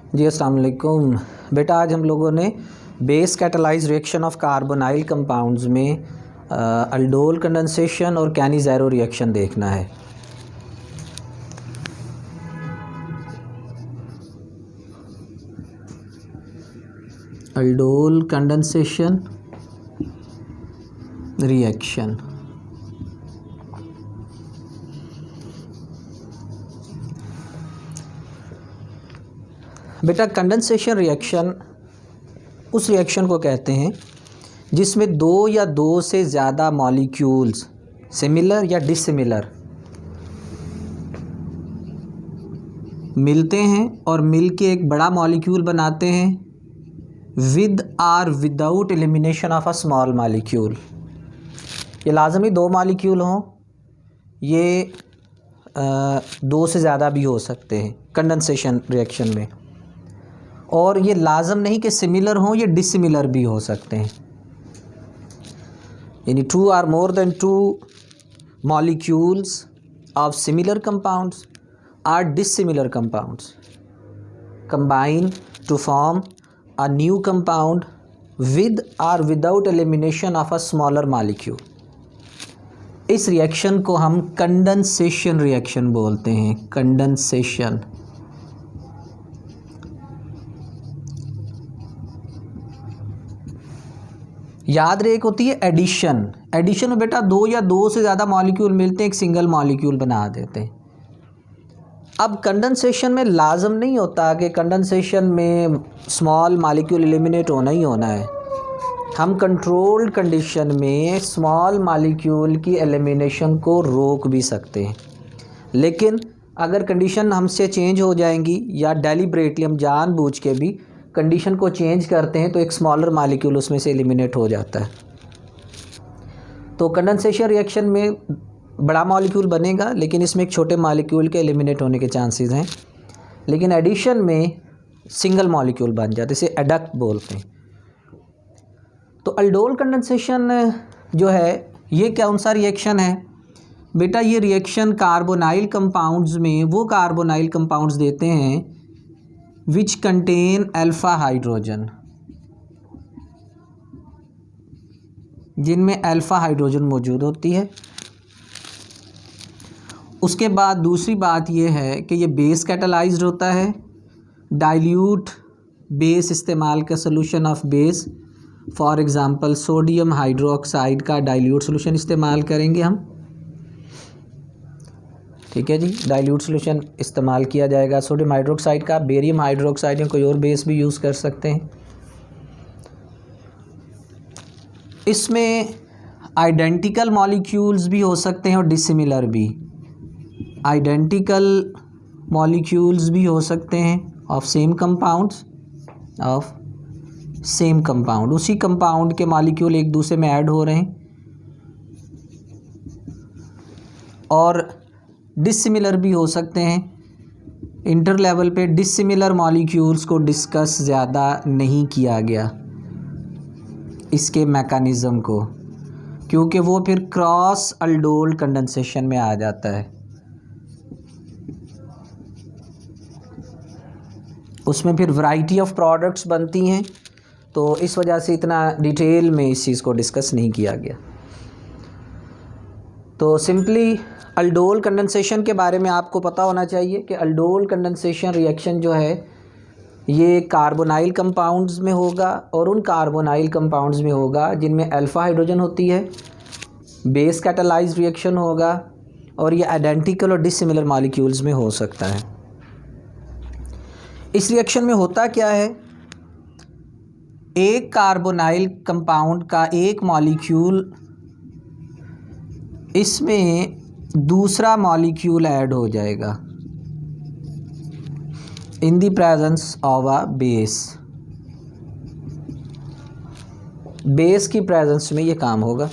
जी अस्सलाम वालेकुम। बेटा आज हम लोगों ने base catalyse reaction of carbonyl compounds में अल्डोल कंडेंसेशन और कैनी-ज़ेरो रिएक्शन देखना है। Aldol condensation reaction. बेटा कंडेंसेशन रिएक्शन उस रिएक्शन को कहते हैं जिसमें दो या दो से ज़्यादा मॉलिक्यूल्स सिमिलर या डिसिमिलर मिलते हैं और मिलके एक बड़ा मॉलिक्यूल बनाते हैं with or without elimination of a small molecule. ये लाजमी दो मॉलिक्यूल हों, ये दो से ज़्यादा भी हो सकते हैं कंडेंसेशन रिएक्शन में, और ये लाजम नहीं कि सिमिलर हों, ये डिसिमिलर भी हो सकते हैं। यानी two or more than two molecules of similar compounds or dissimilar compounds combine to form a new compound with or without elimination of a smaller molecule. इस रिएक्शन को हम कंडेंसेशन रिएक्शन बोलते हैं। कंडेंसेशन। याद रहे, एक होती है एडिशन। एडिशन में बेटा दो या दो से ज़्यादा मॉलिक्यूल मिलते हैं, एक सिंगल मॉलिक्यूल बना देते हैं। अब कंडेंसेशन में लाजम नहीं होता कि कंडेंसेशन में स्मॉल मॉलिक्यूल एलिमिनेट होना ही होना है। हम कंट्रोल्ड कंडीशन में स्मॉल मॉलिक्यूल की एलिमिनेशन को रोक भी सकते हैं, लेकिन अगर कंडीशन हमसे चेंज हो जाएंगी या डेलिब्रेटली हम जानबूझ के भी कंडीशन को चेंज करते हैं तो एक स्मॉलर मॉलिक्यूल उसमें से एलिमिनेट हो जाता है। तो कंडेंसेशन रिएक्शन में बड़ा मॉलिक्यूल बनेगा, लेकिन इसमें एक छोटे मॉलिक्यूल के एलिमिनेट होने के चांसेस हैं। लेकिन एडिशन में सिंगल मॉलिक्यूल बन जाते, इसे एडक्ट बोलते हैं। तो अल्डोल कंडेंसेशन जो है ये कौन सा रिएक्शन है बेटा? ये रिएक्शन कार्बोनाइल कंपाउंड्स में वो कार्बोनाइल कंपाउंड्स देते हैं विच कंटेन अल्फ़ा हाइड्रोजन, जिनमें अल्फ़ा हाइड्रोजन मौजूद होती है। उसके बाद दूसरी बात यह है कि ये बेस कैटालाइज्ड होता है। डाइल्यूट बेस इस्तेमाल का solution of base, for example sodium hydroxide का डाइल्यूट सोल्यूशन इस्तेमाल करेंगे हम। ठीक है जी, डाइल्यूट सोल्यूशन इस्तेमाल किया जाएगा सोडियम हाइड्रोक्साइड का। बेरियम हाइड्रोक्साइड या कोई और बेस भी यूज़ कर सकते हैं। इसमें आइडेंटिकल मॉलिक्यूल्स भी हो सकते हैं और डिसिमिलर भी। आइडेंटिकल मॉलिक्यूल्स भी हो सकते हैं ऑफ सेम कंपाउंड, उसी कंपाउंड के मॉलिक्यूल एक दूसरे में ऐड हो रहे हैं। और डिसिमिलर भी हो सकते हैं। इंटर लेवल पे डिसिमिलर मॉलिक्यूल्स को डिस्कस ज़्यादा नहीं किया गया, इसके मैकेनिज़्म को, क्योंकि वो फिर क्रॉस अल्डोल कंडेंसेशन में आ जाता है। उसमें फिर वैरायटी ऑफ प्रोडक्ट्स बनती हैं, तो इस वजह से इतना डिटेल में इस चीज़ को डिस्कस नहीं किया गया। तो सिंपली अल्डोल कंडेंसेशन के बारे में आपको पता होना चाहिए कि अल्डोल कंडेंसेशन रिएक्शन जो है ये कार्बोनाइल कंपाउंड्स में होगा, और उन कार्बोनाइल कंपाउंड्स में होगा जिनमें अल्फ़ा हाइड्रोजन होती है। बेस कैटालाइज्ड रिएक्शन होगा, और ये आइडेंटिकल और डिसिमिलर मॉलिक्यूल्स में हो सकता है। इस रिएक्शन में होता क्या है, एक कार्बोनाइल कंपाउंड का एक मॉलिक्यूल, इसमें दूसरा मॉलिक्यूल ऐड हो जाएगा in the presence of a base की प्रेजेंस में ये काम होगा।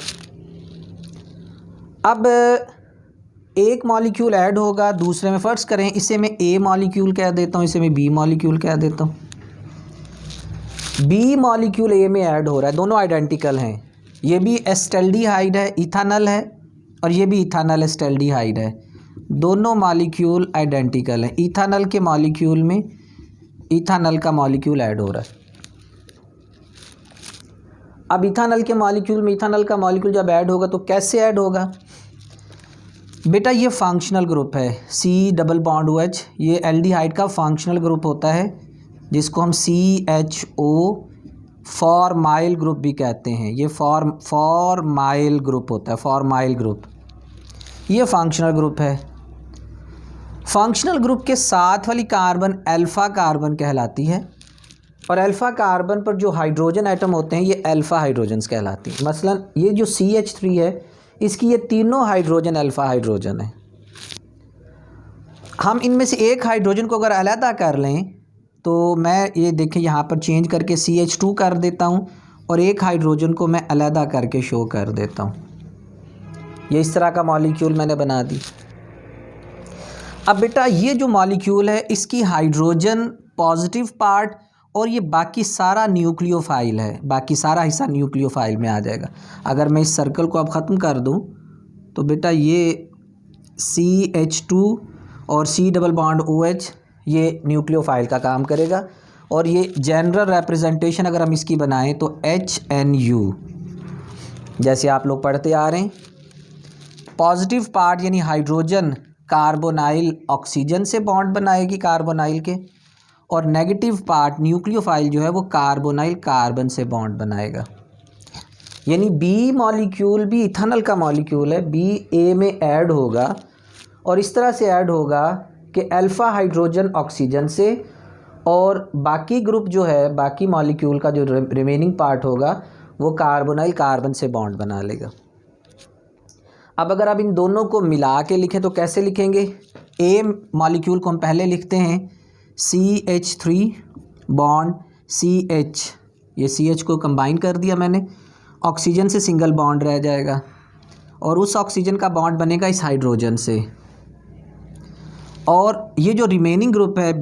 अब एक मॉलिक्यूल ऐड होगा दूसरे में, फ़र्ज़ करें इसे मैं ए मॉलिक्यूल कह देता हूँ, इसे मैं बी मॉलिक्यूल कह देता हूँ। बी मॉलिक्यूल ए में ऐड हो रहा है, दोनों आइडेंटिकल हैं। ये भी एस्टल्डिहाइड है, इथानल है, और ये भी इथानल एस्टल्डिहाइड है। दोनों मॉलिक्यूल आइडेंटिकल हैं। इथानल के मॉलिक्यूल में इथानल का मॉलिक्यूल ऐड हो रहा है। अब इथानल के मॉलिक्यूल में इथानल का मॉलिक्यूल जब ऐड होगा तो कैसे ऐड होगा बेटा, ये फंक्शनल ग्रुप है C+OH, ये एल्डिहाइड का फंक्शनल ग्रुप होता है जिसको हम CHO फॉर्माइल ग्रुप भी कहते हैं। ये फॉर्माइल ग्रुप होता है, फॉर्माइल ग्रुप, ये फंक्शनल ग्रुप है। फंक्शनल ग्रुप के साथ वाली कार्बन अल्फ़ा कार्बन कहलाती है और अल्फ़ा कार्बन पर जो हाइड्रोजन एटम होते हैं ये अल्फ़ा हाइड्रोजन्स कहलाती हैं। मसलन ये जो CH3 है इसकी ये तीनों हाइड्रोजन अल्फ़ा हाइड्रोजन है। हम इनमें से एक हाइड्रोजन को अगर अलहदा कर लें तो मैं ये देखें यहाँ पर चेंज करके CH2 कर देता हूँ और एक हाइड्रोजन को मैं अलहदा करके शो कर देता हूँ। ये इस तरह का मॉलिक्यूल मैंने बना दी। अब बेटा ये जो मॉलिक्यूल है इसकी हाइड्रोजन पॉजिटिव पार्ट और ये बाकी सारा न्यूक्लियोफाइल है, बाकी सारा हिस्सा न्यूक्लियोफाइल में आ जाएगा। अगर मैं इस सर्कल को अब ख़त्म कर दूं तो बेटा ये CH2 और C+OH ये न्यूक्लियोफाइल का काम करेगा और ये जनरल रिप्रेजेंटेशन अगर हम इसकी बनाएं तो HNU, जैसे आप लोग पढ़ते आ रहे हैं। पॉजिटिव पार्ट यानी हाइड्रोजन कार्बोनाइल ऑक्सीजन से बॉन्ड बनाएगी कार्बोनाइल के, और नेगेटिव पार्ट न्यूक्लियोफाइल जो है वो कार्बोनाइल कार्बन से बॉन्ड बनाएगा। यानी B मॉलिक्यूल भी इथानल का मॉलिक्यूल है, B A में ऐड होगा और इस तरह से ऐड होगा कि अल्फ़ा हाइड्रोजन ऑक्सीजन से और बाकी ग्रुप जो है, बाकी मॉलिक्यूल का जो रिमेनिंग पार्ट होगा वो कार्बोनाइल कार्बन से बॉन्ड बना लेगा। अब अगर आप इन दोनों को मिला के लिखें तो कैसे लिखेंगे? A मॉलिक्यूल को हम पहले लिखते हैं CH3 बॉन्ड CH, ये CH को कंबाइन कर दिया मैंने, ऑक्सीजन से सिंगल बॉन्ड रह जाएगा और उस ऑक्सीजन का बॉन्ड बनेगा इस हाइड्रोजन से, और ये जो रिमेनिंग ग्रुप है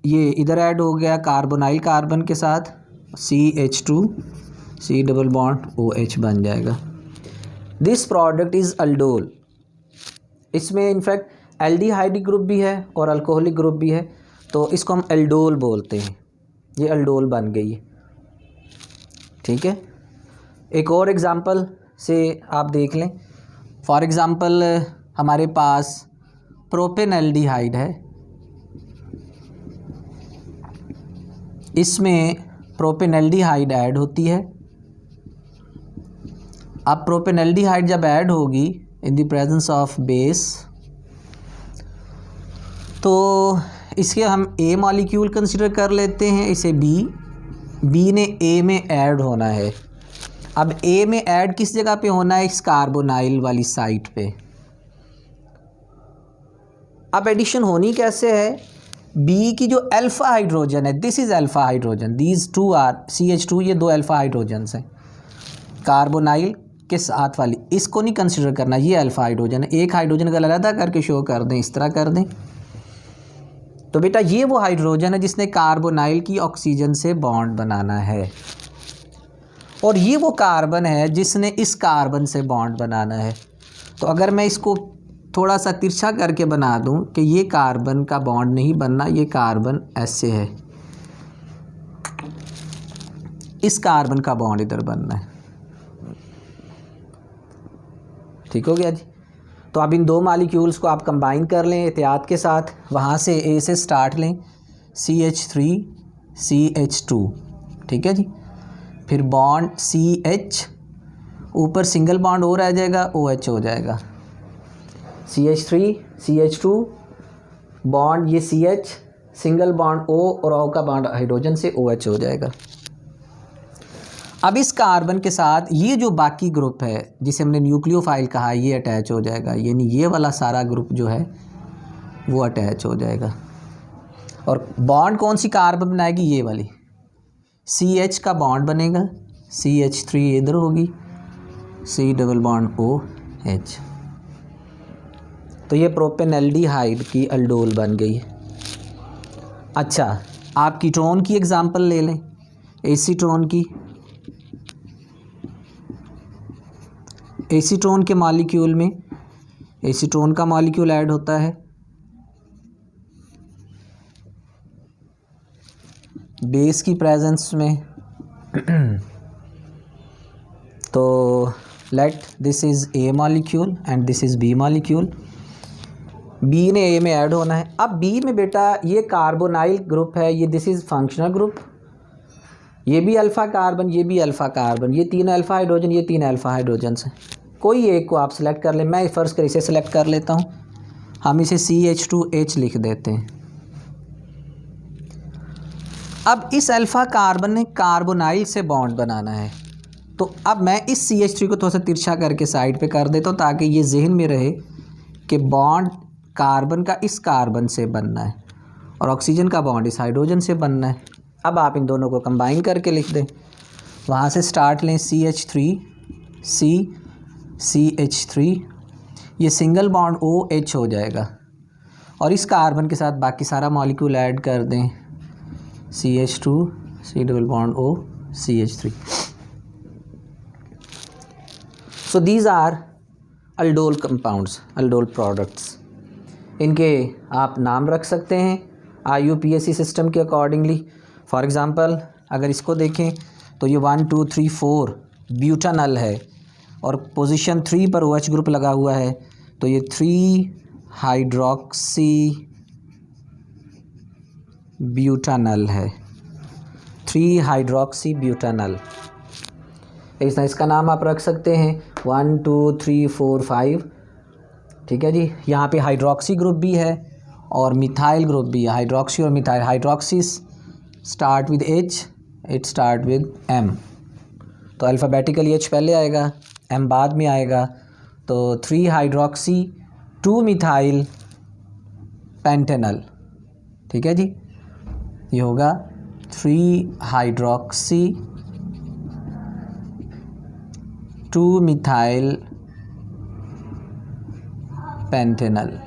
ये इधर ऐड हो गया कार्बोनाइल कार्बन के साथ, CH2 C+OH बन जाएगा। This product is aldol. इसमें इनफैक्ट एल्डिहाइड ग्रुप भी है और अल्कोहलिक ग्रुप भी है, तो इसको हम एल्डोल बोलते हैं। ये एल्डोल बन गई है, ठीक है। एक और एग्ज़ाम्पल से आप देख लें। फॉर एग्ज़ाम्पल हमारे पास प्रोपेनल्डिहाइड है, इसमें प्रोपेनल्डिहाइड ऐड होती है। अब प्रोपेनल्डिहाइड जब ऐड होगी in the presence of base तो इसके हम A मॉलिक्यूल कंसिडर कर लेते हैं, इसे B ने A में ऐड होना है। अब A में ऐड किस जगह पे होना है? इस कार्बोनाइल वाली साइट पे। अब एडिशन होनी कैसे है? B की जो अल्फ़ा हाइड्रोजन है, this is alpha hydrogen, these two are CH2, ये दो अल्फ़ा हाइड्रोजन्स हैं कार्बोनाइल के साथ वाली, इसको नहीं कंसिडर करना, ये अल्फ़ा हाइड्रोजन है। एक हाइड्रोजन का अलग करके शो कर दें, इस तरह कर दें तो बेटा ये वो हाइड्रोजन है जिसने कार्बोनाइल की ऑक्सीजन से बॉन्ड बनाना है, और ये वो कार्बन है जिसने इस कार्बन से बॉन्ड बनाना है। तो अगर मैं इसको थोड़ा सा तिरछा करके बना दूं कि ये कार्बन का बॉन्ड नहीं बनना, ये कार्बन ऐसे है, इस कार्बन का बॉन्ड इधर बनना है, ठीक हो गया जी। तो अब इन दो मॉलिक्यूल्स को आप कंबाइन कर लें एहतियात के साथ, वहाँ से A से स्टार्ट लें CH3 CH2, ठीक है जी। फिर बॉन्ड CH, ऊपर सिंगल बॉन्ड हो रह जाएगा, OH हो जाएगा, CH3 CH2 बॉन्ड ये CH, सिंगल बॉन्ड O और O का बॉन्ड हाइड्रोजन से OH हो जाएगा। अब इस कार्बन के साथ ये जो बाकी ग्रुप है जिसे हमने न्यूक्लियोफाइल कहा, ये अटैच हो जाएगा, यानी ये वाला सारा ग्रुप जो है वो अटैच हो जाएगा। और बॉन्ड कौन सी कार्बन बनाएगी? ये वाली CH का बॉन्ड बनेगा, CH3 इधर होगी, C+OH, तो ये प्रोपेनल्डिहाइड की अल्डोल बन गई। अच्छा, आप कीटोन की एग्जांपल ले लें, एसीटोन की। एसीटोन के मॉलिक्यूल में एसीटोन का मॉलिक्यूल ऐड होता है, बेस की प्रेजेंस में। तो let this is a molecule and this is B molecule. B ने ए में ऐड होना है। अब बी में बेटा ये कार्बोनाइल ग्रुप है, ये दिस इज़ फंक्शनल ग्रुप, ये भी अल्फ़ा कार्बन, ये भी अल्फ़ा कार्बन, ये 3 अल्फ़ा हाइड्रोजन, ये 3 अल्फ़ा हाइड्रोजन हैं। कोई एक को आप सेलेक्ट कर लें। मैं फ़र्ज़ कर इसे सेलेक्ट कर लेता हूँ। हम इसे CH2H लिख देते हैं। अब इस अल्फ़ा कार्बन ने कार्बोनाइल से बॉन्ड बनाना है, तो अब मैं इस CH3 को थोड़ा सा तिरछा करके साइड पे कर देता हूँ ताकि ये जहन में रहे कि बॉन्ड कार्बन का इस कार्बन से बनना है और ऑक्सीजन का बॉन्ड इस हाइड्रोजन से बनना है। अब आप इन दोनों को कंबाइन करके लिख दें। वहाँ से स्टार्ट लें CH3 CH3, ये सिंगल बॉन्ड OH हो जाएगा और इस कार्बन के साथ बाकी सारा मॉलिक्यूल ऐड कर दें। CH2 C double bond O CH3। So these are aldol compounds, aldol products. इनके आप नाम रख सकते हैं IUPAC सिस्टम के अकॉर्डिंगली। फॉर एग्ज़ाम्पल अगर इसको देखें तो ये 1 2 3 4 ब्यूटानल है और पोजीशन 3 पर OH ग्रुप लगा हुआ है, तो ये 3 हाइड्रोक्सी ब्यूटानल है, 3 हाइड्रोक्सी ब्यूटानल। इसका नाम आप रख सकते हैं 1 2 3 4 5। ठीक है जी। यहाँ पे हाइड्रोक्सी ग्रुप भी है और मिथाइल ग्रुप भी है, हाइड्रोक्सी और methyl. Hydroxy start with H, it start with M, तो अल्फ़ाबेटिकली H पहले आएगा, M बाद में आएगा। तो 3 हाइड्रोक्सी 2 मिथाइल पेंटेनल। ठीक है जी। ये होगा 3 हाइड्रोक्सी 2 मिथाइल पेंटेनल।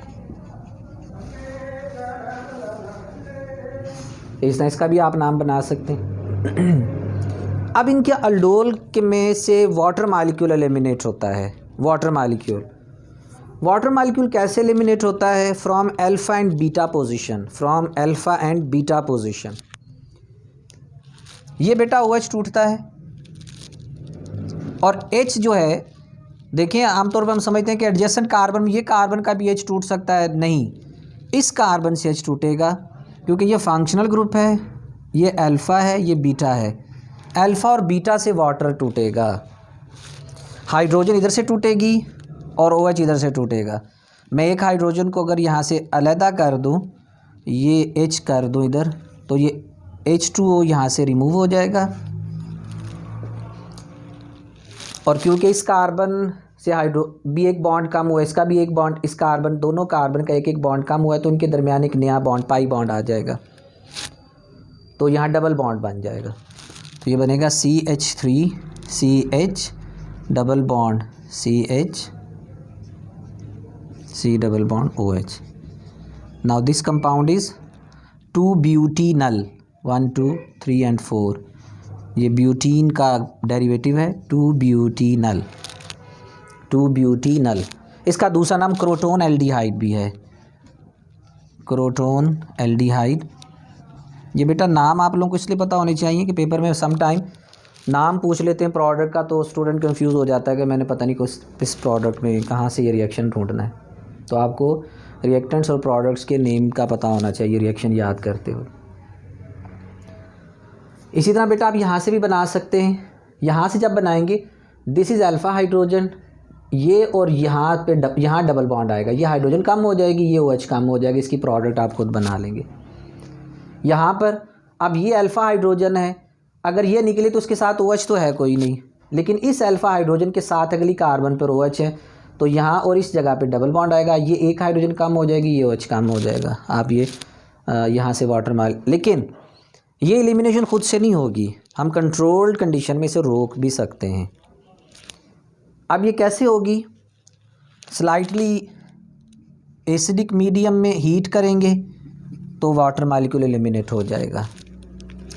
इसका भी आप नाम बना सकते हैं। अब इनके अल्डोल के में से वाटर मॉलिक्यूल एलिमिनेट होता है। वाटर मॉलिक्यूल कैसे एलिमिनेट होता है? From alpha and beta position, from alpha and beta position. ये बेटा OH टूटता है और H जो है, देखिए आमतौर पर हम समझते हैं कि एडजेसेंट कार्बन में ये कार्बन का भी H टूट सकता है, नहीं, इस कार्बन से H टूटेगा क्योंकि ये फंक्शनल ग्रुप है, ये अल्फ़ा है, ये बीटा है। अल्फ़ा और बीटा से वाटर टूटेगा, हाइड्रोजन इधर से टूटेगी और OH इधर से टूटेगा। मैं एक हाइड्रोजन को अगर यहाँ से अलहदा कर दूँ, ये H कर दूँ इधर, तो ये H2O यहाँ से रिमूव हो जाएगा और क्योंकि इस कार्बन से भी एक बॉन्ड कम हुआ है, इसका भी एक बॉन्ड, इस कार्बन, दोनों कार्बन का एक एक बॉन्ड कम हुआ है, तो उनके दरमियान एक नया बॉन्ड, पाई बॉन्ड आ जाएगा, तो यहाँ डबल बॉन्ड बन जाएगा। तो ये बनेगा CH3 CH double bond CH C double bond OH। Now this compound is 2 ब्यूटीनल, 1 2 3 and 4। ये ब्यूटीन का डेरिवेटिव है, 2 ब्यूटीनल। इसका दूसरा नाम क्रोटोन एल्डिहाइड भी है, क्रोटोन एल्डिहाइड। ये बेटा नाम आप लोगों को इसलिए पता होने चाहिए कि पेपर में सम टाइम नाम पूछ लेते हैं प्रोडक्ट का, तो स्टूडेंट कंफ्यूज हो जाता है कि मैंने पता नहीं किस प्रोडक्ट में कहाँ से ये रिएक्शन ढूंढना है। तो आपको रिएक्टेंट्स और प्रोडक्ट्स के नेम का पता होना चाहिए रिएक्शन याद करते हुए। इसी तरह बेटा आप यहाँ से भी बना सकते हैं। यहाँ से जब बनाएंगे, दिस इज़ अल्फ़ा हाइड्रोजन, ये और यहाँ पे यहाँ डबल बॉन्ड आएगा, ये हाइड्रोजन कम हो जाएगी, ये OH कम हो जाएगी, इसकी प्रोडक्ट आप खुद बना लेंगे। यहाँ पर अब ये अल्फ़ा हाइड्रोजन है, अगर ये निकले तो उसके साथ OH तो है कोई नहीं, लेकिन इस अल्फ़ा हाइड्रोजन के साथ अगली कार्बन पर OH है, तो यहाँ और इस जगह पे डबल बॉन्ड आएगा, ये एक हाइड्रोजन कम हो जाएगी, ये OH कम हो जाएगा। आप ये यहाँ से वाटर लेकिन ये एलिमिनेशन खुद से नहीं होगी, हम कंट्रोल्ड कंडीशन में इसे रोक भी सकते हैं। अब ये कैसे होगी? स्लाइटली एसिडिक मीडियम में हीट करेंगे तो वाटर मॉलिक्यूल एलिमिनेट हो जाएगा,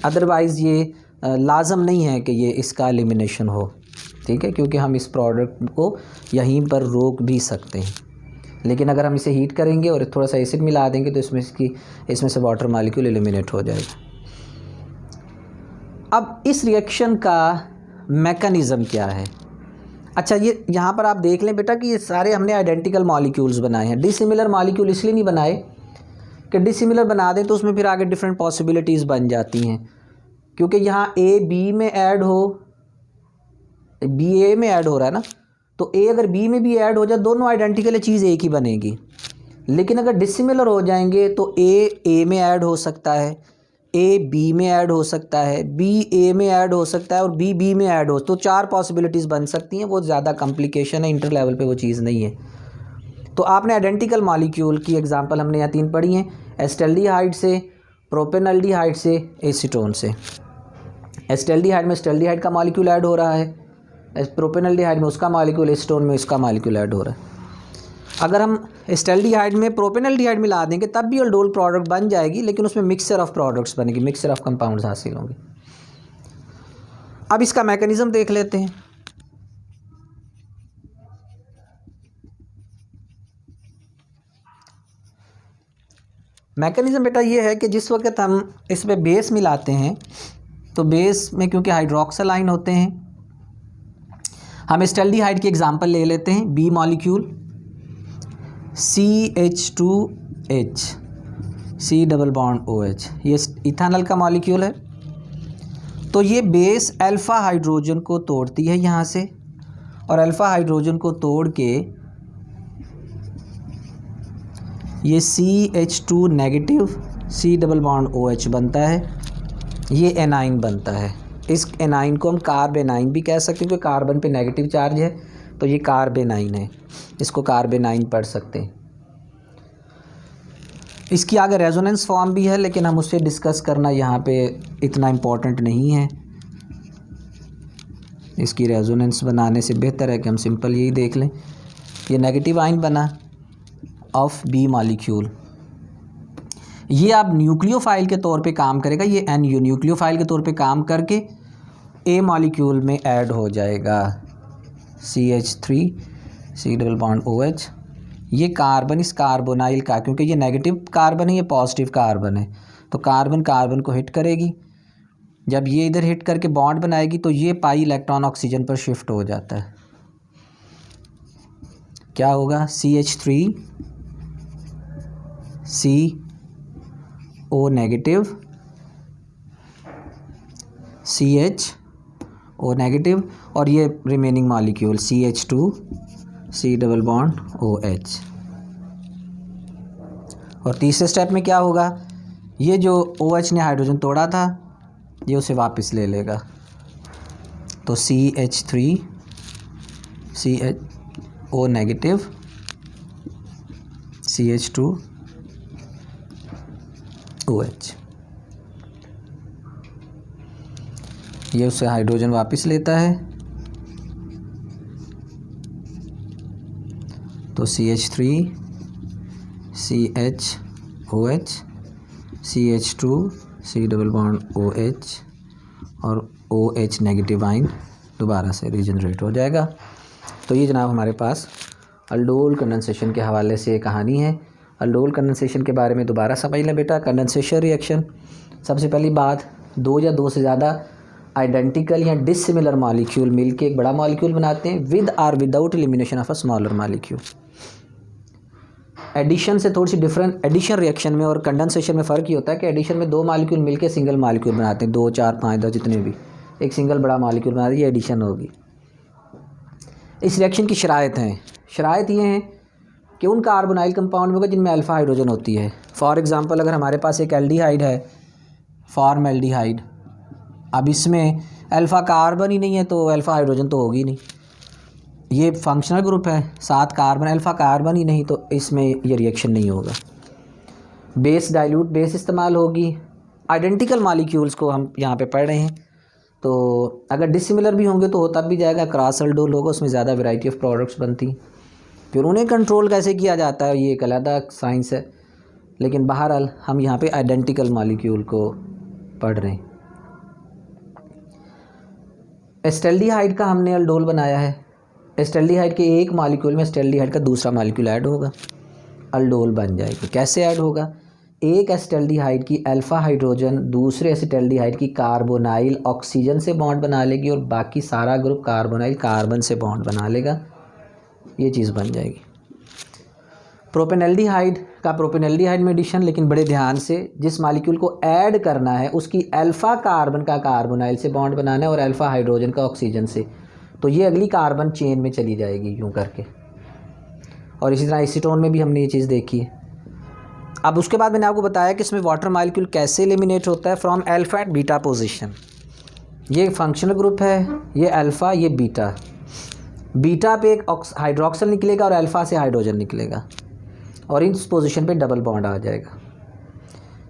अदरवाइज़ ये लाजम नहीं है कि ये इसका एलिमिनेशन हो। ठीक है, क्योंकि हम इस प्रोडक्ट को यहीं पर रोक भी सकते हैं, लेकिन अगर हम इसे हीट करेंगे और थोड़ा सा एसिड मिला देंगे तो इसमें से वाटर मॉलिक्यूल एलिमिनेट हो जाएगा। अब इस रिएक्शन का मैकेनिज़्म क्या है? अच्छा, ये यहाँ पर आप देख लें बेटा कि ये सारे हमने आइडेंटिकल मॉलिक्यूल्स बनाए हैं। डिसिमिलर मॉलिक्यूल इसलिए नहीं बनाए कि डिसिमिलर बना दें तो उसमें फिर आगे डिफरेंट पॉसिबिलिटीज़ बन जाती हैं, क्योंकि यहाँ ए बी में ऐड हो, बी ए में ऐड हो रहा है ना, तो ए अगर बी में भी ऐड हो जाए दोनों आइडेंटिकल चीज़ एक ही बनेगी। लेकिन अगर डिसिमिलर हो जाएंगे तो ए में ऐड हो सकता है, ए बी में ऐड हो सकता है, बी ए में ऐड हो सकता है और बी बी में ऐड हो, तो 4 पॉसिबिलिटीज़ बन सकती हैं। वो ज़्यादा कॉम्प्लिकेशन है, इंटर लेवल पे वो चीज़ नहीं है। तो आपने आइडेंटिकल मॉलिक्यूल की एग्जांपल हमने यहाँ 3 पढ़ी हैं, एस्टल्डिहाइड से, प्रोपेनल्डिहाइड से, एसीटोन से। एस्टल्डिहाइड में एस्टल्डिहाइड का मॉलिक्यूल ऐड हो रहा है, प्रोपेनल्डिहाइड में उसका मॉलिक्यूल, एसीटोन में इसका मॉलिक्यूल ऐड हो रहा है। अगर हम एस्टल्डिहाइड में प्रोपेनल्डिहाइड मिला देंगे तब भी अल्डोल प्रोडक्ट बन जाएगी, लेकिन उसमें मिक्सचर ऑफ प्रोडक्ट्स बनेगी, मिक्सचर ऑफ कंपाउंड्स हासिल होंगे। अब इसका मैकेनिज्म देख लेते हैं। मैकेनिज्म बेटा ये है कि जिस वक्त हम इसमें बेस मिलाते हैं तो बेस में क्योंकि हाइड्रोक्सिल आयन होते हैं, हम एस्टल्डिहाइड की एग्जांपल ले लेते हैं। B molecule CH2H, C double bond OH, ये इथानल का मॉलिक्यूल है। तो ये बेस अल्फ़ा हाइड्रोजन को तोड़ती है यहाँ से, और अल्फ़ा हाइड्रोजन को तोड़ के ये CH2 negative, C double bond OH बनता है, ये एनाइन बनता है। इस एनाइन को हम कार्बेनाइन भी कह सकते हैं क्योंकि कार्बन पे नेगेटिव चार्ज है, तो ये कार्बेनाइन है, इसको कार्बेनाइन पढ़ सकते हैं। इसकी आगे रेजोनेंस फॉर्म भी है, लेकिन हम उससे डिस्कस करना यहाँ पे इतना इम्पोर्टेंट नहीं है। इसकी रेजोनेंस बनाने से बेहतर है कि हम सिंपल यही देख लें। ये नेगेटिव आयन बना ऑफ बी मॉलिक्यूल, ये अब न्यूक्लियोफाइल के तौर पे काम करेगा, ये एन यू न्यूक्लियोफाइल के तौर पे काम करके ए मॉलिक्यूल में ऐड हो जाएगा, CH3 C double bond OH। ये कार्बन इस कार्बोनाइल का, क्योंकि ये नेगेटिव कार्बन है, ये पॉजिटिव कार्बन है, तो कार्बन कार्बन को हिट करेगी। जब ये इधर हिट करके बॉन्ड बनाएगी तो ये पाई इलेक्ट्रॉन ऑक्सीजन पर शिफ्ट हो जाता है। क्या होगा? CH3 CO negative, CHO negative, और ये remaining molecule CH2 C double bond OH। और तीसरे स्टेप में क्या होगा? ये जो OH ने हाइड्रोजन तोड़ा था ये उसे वापस ले लेगा, तो CH3 CHO negative, CH2 OH, ये उससे हाइड्रोजन वापस लेता है, तो CH3 CHOH CH2 C double bond OH और OH नेगेटिव आयन दोबारा से रीजनरेट हो जाएगा। तो ये जनाब हमारे पास अल्डोल कंडेंसेशन के हवाले से कहानी है। अल्डोल कंडेंसेशन के बारे में दोबारा समझ लें बेटा। कंडेंसेशन रिएक्शन, सबसे पहली बात, 2 या 2 से ज़्यादा आइडेंटिकल या डिसिमिलर मॉलिक्यूल मिलके एक बड़ा मॉलिक्यूल बनाते हैं with or without elimination of a smaller molecule. Addition से थोड़ी सी डिफरेंट, एडिशन रिएक्शन में और कंडेंसेशन में फ़र्क ही होता है कि एडिशन में 2 मॉलिक्यूल मिलके सिंगल मॉलिक्यूल बनाते हैं, 2 4 5 10 जितने भी, एक सिंगल बड़ा मॉलिक्यूल बना दिया, एडिशन होगी। इस रिएक्शन की शराइत हैं, शराइत ये हैं कि उन कार्बोनाइल कंपाउंड में होगा जिनमें अल्फ़ा हाइड्रोजन होती है। फॉर एग्ज़ाम्पल अगर हमारे पास एक एल्डिहाइड है, फॉर्मल्डिहाइड, अब इसमें अल्फ़ा कार्बन ही नहीं है तो अल्फ़ा हाइड्रोजन तो होगी नहीं। ये फंक्शनल ग्रुप है, 7 कार्बन, अल्फ़ा कार्बन ही नहीं, तो इसमें ये रिएक्शन नहीं होगा। बेस डाइल्यूट बेस इस्तेमाल होगी। आइडेंटिकल मॉलिक्यूल्स को हम यहाँ पे पढ़ रहे हैं, तो अगर डिसिमिलर भी होंगे तो तब भी जाएगा, क्रॉस अल्डोल होगा, उसमें ज़्यादा वैरायटी ऑफ प्रोडक्ट्स बनती। फिर उन्हें कंट्रोल कैसे किया जाता है ये एक अलग साइंस है, लेकिन बहरहाल हम यहाँ पे आइडेंटिकल मॉलिक्यूल को पढ़ रहे हैं। एस्टल्डिहाइड का हमने अल्डोल बनाया है। एस्टल्डिहाइड के एक मॉलिक्यूल में एस्टल्डिहाइड का दूसरा मॉलिक्यूल ऐड होगा, अल्डोल बन जाएगी। कैसे ऐड होगा? एक एसिटल्डिहाइड की अल्फ़ा हाइड्रोजन दूसरे एसिटल्डिहाइड की कार्बोनाइल ऑक्सीजन से बॉन्ड बना लेगी और बाकी सारा ग्रुप कार्बोनाइल कार्बन से बॉन्ड बना लेगा। ये चीज़ बन जाएगी। प्रोपेनल्डिहाइड का प्रोपेनल्डिहाइड में एडिशन, लेकिन बड़े ध्यान से, जिस मॉलिक्यूल को ऐड करना है उसकी अल्फ़ा कार्बन का कार्बोनाइल से बॉन्ड बनाना है और अल्फ़ा हाइड्रोजन का ऑक्सीजन से, तो ये अगली कार्बन चेन में चली जाएगी यूँ करके। और इसी तरह एसीटोन में भी हमने ये चीज़ देखी है। अब उसके बाद मैंने आपको बताया कि इसमें वाटर मॉलिक्यूल कैसे एलिमिनेट होता है from alpha and beta position. ये फंक्शनल ग्रुप है, ये अल्फ़ा, ये बीटा। बीटा पे एक हाइड्रोक्सिल निकलेगा और अल्फ़ा से हाइड्रोजन निकलेगा और इस पोजीशन पे डबल बॉन्ड आ जाएगा।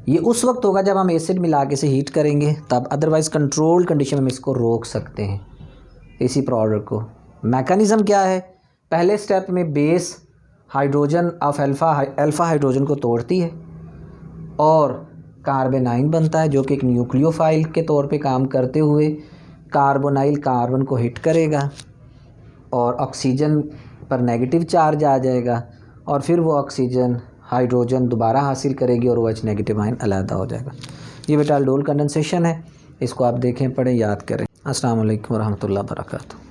ये उस वक्त होगा जब हम एसिड मिला के इसे हीट करेंगे तब, अदरवाइज़ कंट्रोल्ड कंडीशन में हम इसको रोक सकते हैं इसी प्रोडक्ट को। मैकेनिज़्म क्या है, पहले स्टेप में base hydrogen of alpha hydrogen को तोड़ती है और कार्बोनाइन बनता है जो कि एक न्यूक्लियोफाइल के तौर पे काम करते हुए कार्बोनाइल कार्बन को हिट करेगा और ऑक्सीजन पर नेगेटिव चार्ज आ जाएगा और फिर वो ऑक्सीजन हाइड्रोजन दोबारा हासिल करेगी और OH नेगेटिव आयन अलहदा हो जाएगा। ये बेटा aldol कंडेंसेशन है, इसको आप देखें, पढ़ें, याद करें। अस्सलाम वालेकुम रहमतुल्लाहि व बरकातहू।